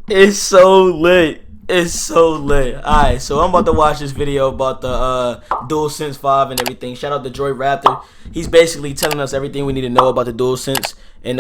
It's so lit. It's so lit. Alright, so I'm about to watch this video about the DualSense 5 and everything. Shout out to Joy Raptor. He's basically telling us everything we need to know about the DualSense and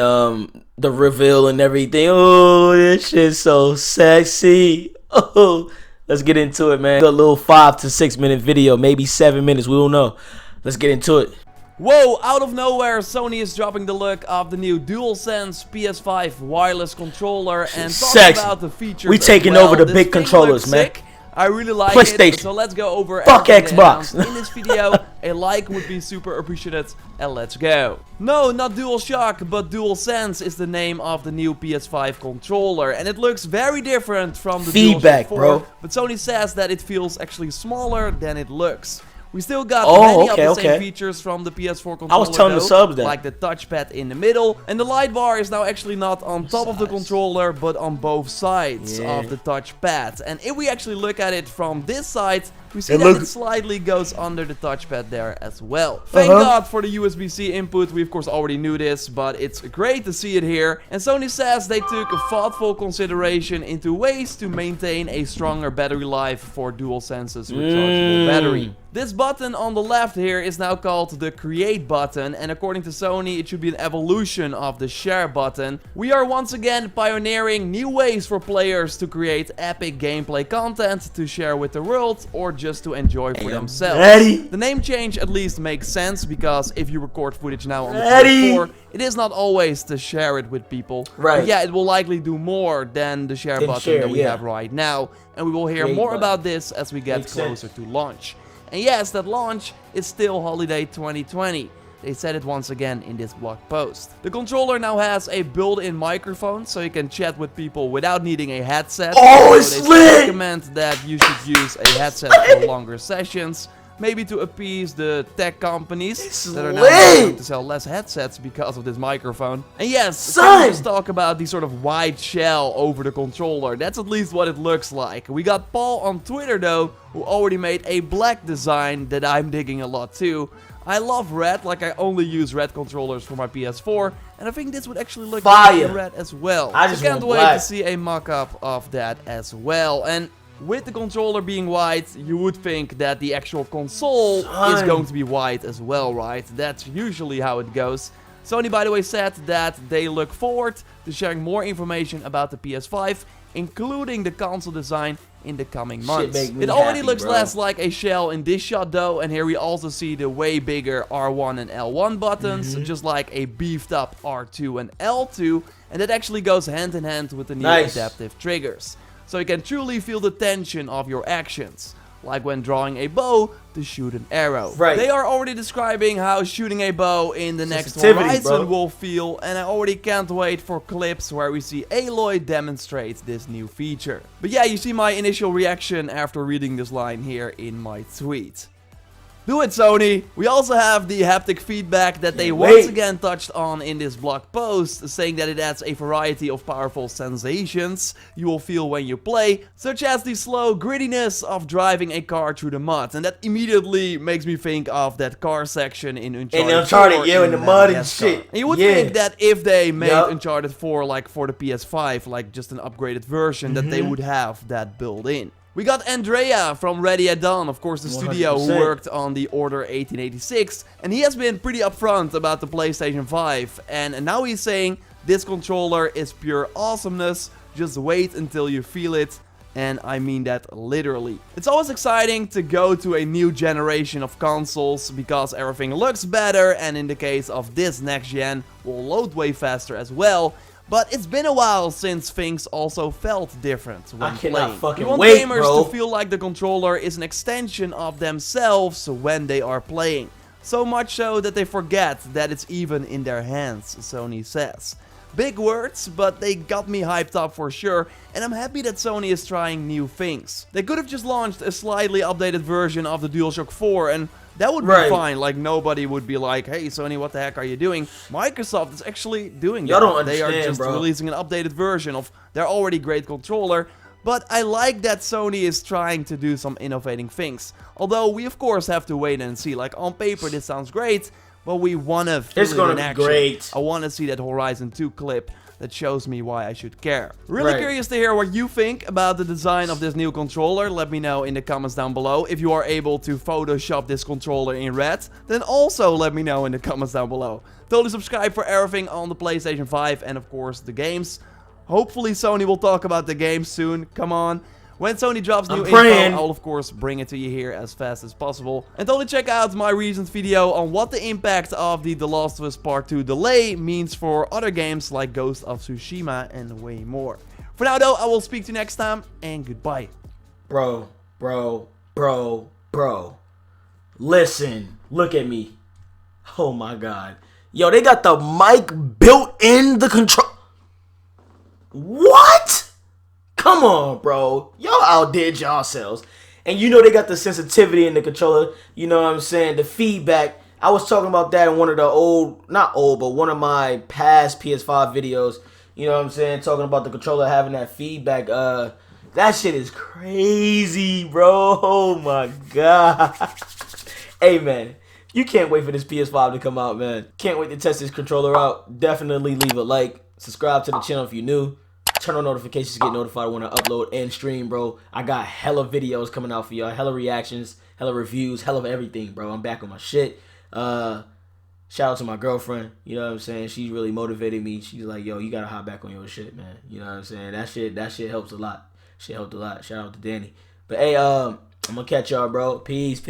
the reveal and everything. Oh, this shit's so sexy. Oh, let's get into it, man. A little 5 to 6 minute video, maybe 7 minutes. We don't know. Let's get into it. Whoa, out of nowhere, Sony is dropping the look of the new DualSense PS5 wireless controller and talking about the features. We taking over the big controllers, man. Sick. I really like PlayStation. it, so let's go over Fuck Xbox. in this video. A like would be super appreciated, and let's go. No, not DualShock, but DualSense is the name of the new PS5 controller, and it looks very different from the Feedback, DualShock 4, bro. but Sony says that it feels actually smaller than it looks. We still got many of the same features from the PS4 controller, I was telling the subs that. like the touchpad in the middle, and the light bar is now actually not on top of the controller, but on both sides of the touchpad. And if we actually look at it from this side, we see that it slightly goes under the touchpad there as well. Thank God for the USB-C input. We of course already knew this, but it's great to see it here. And Sony says they took a thoughtful consideration into ways to maintain a stronger battery life for DualSense's rechargeable battery. This button on the left here is now called the Create button, and according to Sony, it should be an evolution of the Share button. We are once again pioneering new ways for players to create epic gameplay content to share with the world or just to enjoy for themselves. The name change at least makes sense, because if you record footage now on the PS4, it is not always to share it with people. But yeah, it will likely do more than the Share button that we have right now, and we will hear more about this as we get closer to launch. And yes, that launch is still holiday 2020. They said it once again in this blog post. The controller now has a built-in microphone, so you can chat with people without needing a headset. Oh, it's lit! They recommend that you should use a headset for longer sessions. Maybe to appease the tech companies that are now going to sell less headsets because of this microphone. And yes, let's talk about the sort of white shell over the controller. That's at least what it looks like. We got Paul on Twitter though, who already made a black design that I'm digging a lot too. I love red, like I only use red controllers for my PS4, and I think this would actually look good in red as well. I just can't wait to see a mock-up of that as well. And with the controller being white, you would think that the actual console is going to be white as well, right? That's usually how it goes. Sony, by the way, said that they look forward to sharing more information about the PS5, including the console design, in the coming months. It already looks less like a shell in this shot though, and here we also see the way bigger R1 and L1 buttons, just like a beefed up R2 and L2, and that actually goes hand in hand with the new adaptive triggers. So you can truly feel the tension of your actions, like when drawing a bow to shoot an arrow. They are already describing how shooting a bow in the next Horizon will feel, and I already can't wait for clips where we see Aloy demonstrate this new feature. But yeah, you see my initial reaction after reading this line here in my tweet. Do it, Sony! We also have the haptic feedback that they once again touched on in this blog post, saying that it adds a variety of powerful sensations you will feel when you play, such as the slow grittiness of driving a car through the mud. And that immediately makes me think of that car section in Uncharted 4, in the mud and shit. And you would think that if they made Uncharted 4 like for the PS5, like just an upgraded version, that they would have that built in. We got Andrea from Ready at Dawn, of course the studio who worked on the Order 1886, and he has been pretty upfront about the PlayStation 5, and now he's saying this controller is pure awesomeness, just wait until you feel it, and I mean that literally. It's always exciting to go to a new generation of consoles because everything looks better, and in the case of this next gen, will load way faster as well. But it's been a while since things also felt different when playing. You want gamers to feel like the controller is an extension of themselves when they are playing. So much so that they forget that it's even in their hands, Sony says. Big words, but they got me hyped up for sure, and I'm happy that Sony is trying new things. They could have just launched a slightly updated version of the DualShock 4, and that would be fine. Like, nobody would be like, hey, Sony, what the heck are you doing? Microsoft is actually doing that. They are just releasing an updated version of their already great controller. But I like that Sony is trying to do some innovating things. Although we, of course, have to wait and see. Like, on paper, this sounds great. well, we want to feel It's it gonna in be action. great. I want to see that Horizon 2 clip that shows me why I should care. Really Right. curious to hear what you think about the design of this new controller. Let me know in the comments down below. If you are able to Photoshop this controller in red, then also let me know in the comments down below. Totally subscribe for everything on the PlayStation 5 and of course the games. Hopefully Sony will talk about the games soon. Come on. When Sony drops new info, I'll of course bring it to you here as fast as possible. And totally check out my recent video on what the impact of the Last of Us Part 2 delay means for other games like Ghost of Tsushima and way more. For now though, I will speak to you next time and goodbye. Bro. Listen, look at me. Oh my god. Yo, they got the mic built in the control. What? Come on, bro. Y'all outdid yourselves. And you know they got the sensitivity in the controller. You know what I'm saying? The feedback. I was talking about that in one of the one of my past PS5 videos. You know what I'm saying? Talking about the controller having that feedback. That shit is crazy, bro. Oh my god. Hey, man. You can't wait for this PS5 to come out, man. Can't wait to test this controller out. Definitely leave a like. Subscribe to the channel if you're new. Turn on notifications to get notified when I upload and stream, bro. I got hella videos coming out for y'all. Hella reactions, hella reviews, hella everything, bro. I'm back on my shit. Shout out to my girlfriend. You know what I'm saying? She really motivated me. She's like, yo, you gotta hop back on your shit, man. You know what I'm saying? That shit helps a lot. Shit helped a lot. Shout out to Danny. But hey, I'm gonna catch y'all, bro. Peace.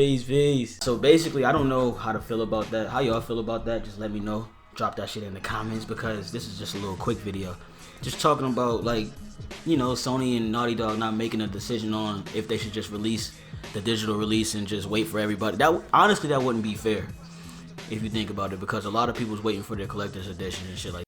So basically, I don't know how to feel about that. How y'all feel about that? Just let me know. Drop that shit in the comments because this is just a little quick video. Just talking about, like, you know, Sony and Naughty Dog not making a decision on if they should just release the digital release and just wait for everybody. Honestly, that wouldn't be fair if you think about it, because a lot of people's waiting for their collector's edition and shit like that.